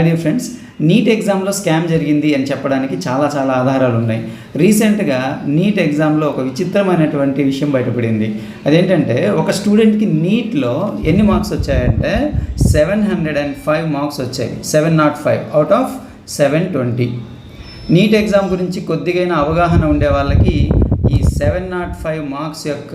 Dear friends, neat ఎగ్జామ్లో scam జరిగింది అని చెప్పడానికి చాలా ఆధారాలు ఉన్నాయి. రీసెంట్గా నీట్ ఎగ్జామ్లో ఒక విచిత్రమైనటువంటి విషయం బయటపడింది. అదేంటంటే ఒక స్టూడెంట్కి నీట్లో ఎన్ని మార్క్స్ వచ్చాయంటే 705 మార్క్స్ వచ్చాయి. 705 అవుట్ ఆఫ్ 720. నీట్ ఎగ్జామ్ గురించి కొద్దిగైనా అవగాహన ఉండే వాళ్ళకి ఈ 705 మార్క్స్ యొక్క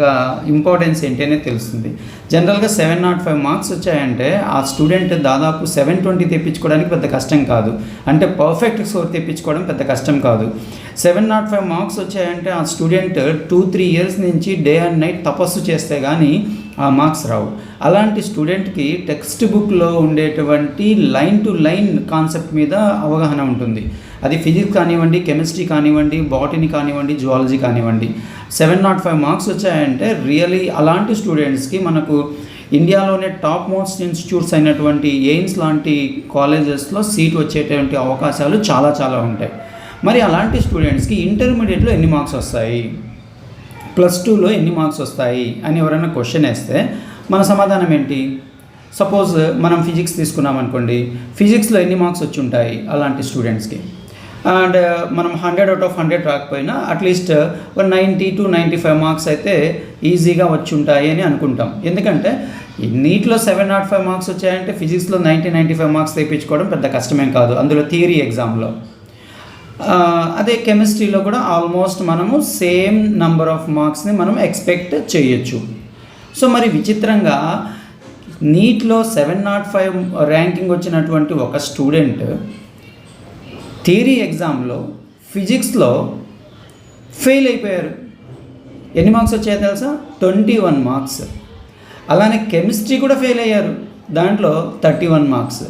ఇంపార్టెన్స్ ఏంటి అనేది తెలుస్తుంది. జనరల్గా 705 మార్క్స్ వచ్చాయంటే ఆ స్టూడెంట్ దాదాపు 720 తెప్పించుకోవడానికి పెద్ద కష్టం కాదు. అంటే పర్ఫెక్ట్ స్కోర్ తెప్పించుకోవడం పెద్ద కష్టం కాదు. 705 మార్క్స్ వచ్చాయంటే ఆ స్టూడెంట్ 2-3 ఇయర్స్ నుంచి డే అండ్ నైట్ తపస్సు చేస్తే కానీ ఆ మార్క్స్ రావు. అలాంటి స్టూడెంట్కి టెక్స్ట్ బుక్లో ఉండేటువంటి లైన్ టు లైన్ కాన్సెప్ట్ మీద అవగాహన ఉంటుంది. అది ఫిజిక్స్ కానివ్వండి, కెమిస్ట్రీ కానివ్వండి, బాటనీ కానివ్వండి, జువాలజీ కానివ్వండి. 705 మార్క్స్ వచ్చాయంటే రియలీ అలాంటి స్టూడెంట్స్కి మనకు ఇండియాలోనే టాప్ మోస్ట్ ఇన్స్టిట్యూట్స్ అయినటువంటి ఎయిమ్స్ లాంటి కాలేజెస్లో సీట్ వచ్చేటువంటి అవకాశాలు చాలా ఉంటాయి. మరి అలాంటి స్టూడెంట్స్కి ఇంటర్మీడియట్లో ఎన్ని మార్క్స్ వస్తాయి, +2లో ఎన్ని మార్క్స్ వస్తాయి అని ఎవరైనా క్వశ్చన్ వేస్తే మన సమాధానం ఏంటి? సపోజ్ మనం ఫిజిక్స్ తీసుకున్నాం అనుకోండి, ఫిజిక్స్లో ఎన్ని మార్క్స్ వచ్చి ఉంటాయి అలాంటి స్టూడెంట్స్కి? అండ్ మనం 100 అవుట్ ఆఫ్ 100 రాకపోయినా అట్లీస్ట్ 90 to 95 మార్క్స్ అయితే ఈజీగా వచ్చి ఉంటాయి అని అనుకుంటాం. ఎందుకంటే నీట్లో 705 మార్క్స్ వచ్చాయంటే ఫిజిక్స్లో 90-95 మార్క్స్ తెప్పించుకోవడం పెద్ద కష్టమేం కాదు, అందులో థియరీ ఎగ్జామ్లో. అదే కెమిస్ట్రీలో కూడా ఆల్మోస్ట్ మనము సేమ్ నంబర్ ఆఫ్ మార్క్స్ని మనం ఎక్స్పెక్ట్ చేయొచ్చు. సో మరి విచిత్రంగా నీట్లో 705 ర్యాంకింగ్ వచ్చినటువంటి ఒక స్టూడెంట్ థియరీ ఎగ్జామ్లో ఫిజిక్స్లో ఫెయిల్ అయిపోయారు. ఎన్ని మార్క్స్ వచ్చాయో తెలుసా? 21 మార్క్స్. అలానే కెమిస్ట్రీ కూడా ఫెయిల్ అయ్యారు, దాంట్లో 31 మార్క్స్.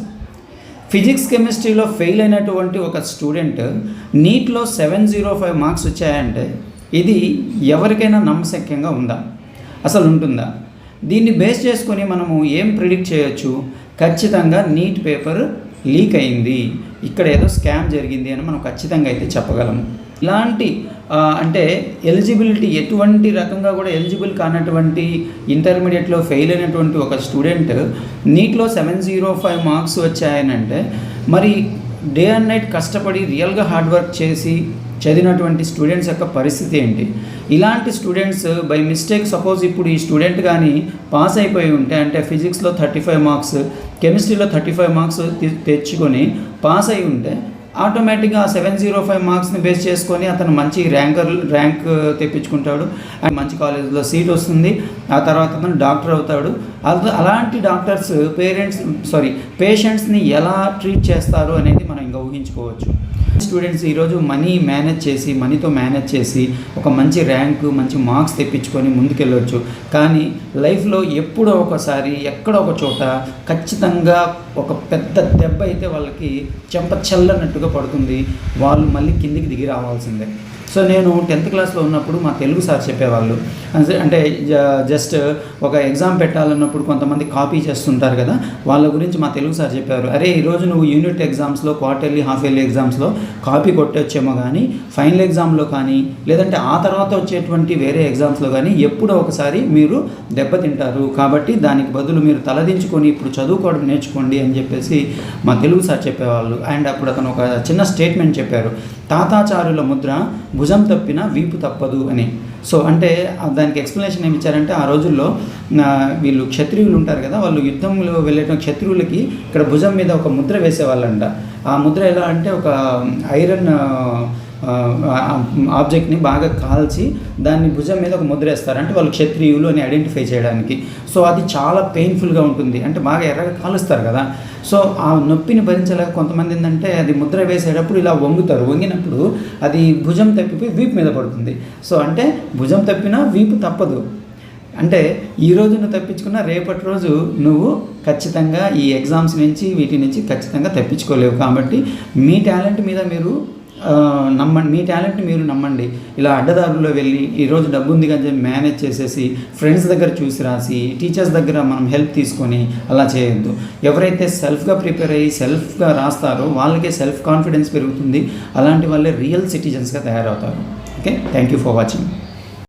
ఫిజిక్స్ కెమిస్ట్రీలో ఫెయిల్ అయినటువంటి ఒక స్టూడెంట్ నీట్లో 705 మార్క్స్ వచ్చాయంటే ఇది ఎవరికైనా నమ్మశక్యంగా ఉందా? అసలు ఉంటుందా? దీన్ని బేస్ చేసుకొని మనము ఏం ప్రిడిక్ట్ చేయొచ్చు? ఖచ్చితంగా నీట్ పేపర్ లీక్ అయింది, ఇక్కడ ఏదో స్కామ్ జరిగింది అని మనం ఖచ్చితంగా అయితే చెప్పగలము. ఇలాంటి అంటే ఎలిజిబిలిటీ ఎటువంటి రకంగా కూడా ఎలిజిబుల్ కానటువంటి ఇంటర్మీడియట్లో ఫెయిల్ అయినటువంటి ఒక స్టూడెంట్ నీట్లో 705 మార్క్స్ వచ్చాయనంటే మరి డే అండ్ నైట్ కష్టపడి రియల్గా హార్డ్ వర్క్ చేసి చదివినటువంటి స్టూడెంట్స్ యొక్క పరిస్థితి ఏంటి? ఇలాంటి స్టూడెంట్స్ బై మిస్టేక్ సపోజ్ ఇప్పుడు ఈ స్టూడెంట్ కానీ పాస్ అయిపోయి ఉంటే, అంటే ఫిజిక్స్లో 35 మార్క్స్, కెమిస్ట్రీలో 35 మార్క్స్ తెచ్చుకొని పాస్ అయి ఉంటే ఆటోమేటిక్గా ఆ 705 మార్క్స్ని బేస్ చేసుకొని అతను మంచి ర్యాంక్ తెప్పించుకుంటాడు అండ్ మంచి కాలేజ్లో సీట్ వస్తుంది. ఆ తర్వాత అతను డాక్టర్ అవుతాడు. అలాంటి డాక్టర్స్ పేషెంట్స్ని ఎలా ట్రీట్ చేస్తారు అనేది మనం ఇంకా ఊహించుకోవచ్చు. స్టూడెంట్స్ ఈరోజు మనీతో మేనేజ్ చేసి ఒక మంచి ర్యాంకు, మంచి మార్క్స్ తెప్పించుకొని ముందుకెళ్ళవచ్చు. కానీ లైఫ్లో ఎప్పుడో ఒకసారి ఎక్కడో ఒక చోట ఖచ్చితంగా ఒక పెద్ద దెబ్బ అయితే వాళ్ళకి చెంప చల్లనట్టుగా పడుతుంది, వాళ్ళు మళ్ళీ కిందికి దిగి రావాల్సిందే. సో నేను 10th క్లాస్లో ఉన్నప్పుడు మా తెలుగు సార్ చెప్పేవాళ్ళు, అంటే జస్ట్ ఒక ఎగ్జామ్ పెట్టాలన్నప్పుడు కొంతమంది కాపీ చేస్తుంటారు కదా, వాళ్ళ గురించి మా తెలుగు సార్ చెప్పారు, అరే ఈరోజు నువ్వు యూనిట్ ఎగ్జామ్స్లో, క్వార్టర్లీ, హాఫ్ ఇయర్లీ ఎగ్జామ్స్లో కాపీ కొట్టొచ్చేమో కానీ ఫైనల్ ఎగ్జామ్లో కానీ లేదంటే ఆ తర్వాత వచ్చేటువంటి వేరే ఎగ్జామ్స్లో కానీ ఎప్పుడో ఒకసారి మీరు దెబ్బతింటారు. కాబట్టి దానికి బదులు మీరు తలదించుకొని ఇప్పుడు చదువుకోవడం నేర్చుకోండి అని చెప్పేసి మా తెలుగు సార్ చెప్పేవాళ్ళు. అండ్ అప్పుడు అతను ఒక చిన్న స్టేట్మెంట్ చెప్పారు, తాతాచారుల ముద్ర భుజం తప్పిన వీపు తప్పదు అని. సో అంటే దానికి ఎక్స్ప్లెనేషన్ ఏమి ఇచ్చారంటే, ఆ రోజుల్లో వీళ్ళు క్షత్రియులు ఉంటారు కదా, వాళ్ళు యుద్ధంలో వెళ్ళేట క్షత్రియులకి ఇక్కడ భుజం మీద ఒక ముద్ర వేసేవాళ్ళంట. ఆ ముద్ర ఎలా అంటే ఒక ఐరన్ ఆబ్జెక్ట్ని బాగా కాల్చి దాన్ని భుజం మీద ఒక ముద్ర వేస్తారు, అంటే వాళ్ళు క్షత్రియులు అని ఐడెంటిఫై చేయడానికి. సో అది చాలా పెయిన్ఫుల్గా ఉంటుంది, అంటే బాగా ఎర్రగా కాలుస్తారు కదా. సో ఆ నొప్పిని భరించలేక కొంతమంది ఏంటంటే అది ముద్ర వేసేటప్పుడు ఇలా వంగినప్పుడు అది భుజం తప్పిపోయి వీపు మీద పడుతుంది. సో అంటే భుజం తప్పినా వీపు తప్పదు. అంటే ఈరోజు నువ్వు తప్పించుకున్నా రేపటి రోజు నువ్వు ఖచ్చితంగా ఈ ఎగ్జామ్స్ నుంచి వీటి నుంచి ఖచ్చితంగా తప్పించుకోలేవు. కాబట్టి మీ టాలెంట్ మీద మీరు నమ్మండి. ఇలా అడ్డదారుల్లో వెళ్ళి ఈరోజు డబ్బు ఉంది కానీ మేనేజ్ చేసేసి ఫ్రెండ్స్ దగ్గర చూసి రాసి టీచర్స్ దగ్గర మనం హెల్ప్ తీసుకొని అలా చేయొద్దు. ఎవరైతే సెల్ఫ్గా ప్రిపేర్ అయ్యి సెల్ఫ్గా రాస్తారో వాళ్ళకే సెల్ఫ్ కాన్ఫిడెన్స్ పెరుగుతుంది. అలాంటి వాళ్ళే రియల్ సిటిజన్స్గా తయారవుతారు. Okay, thank you for watching.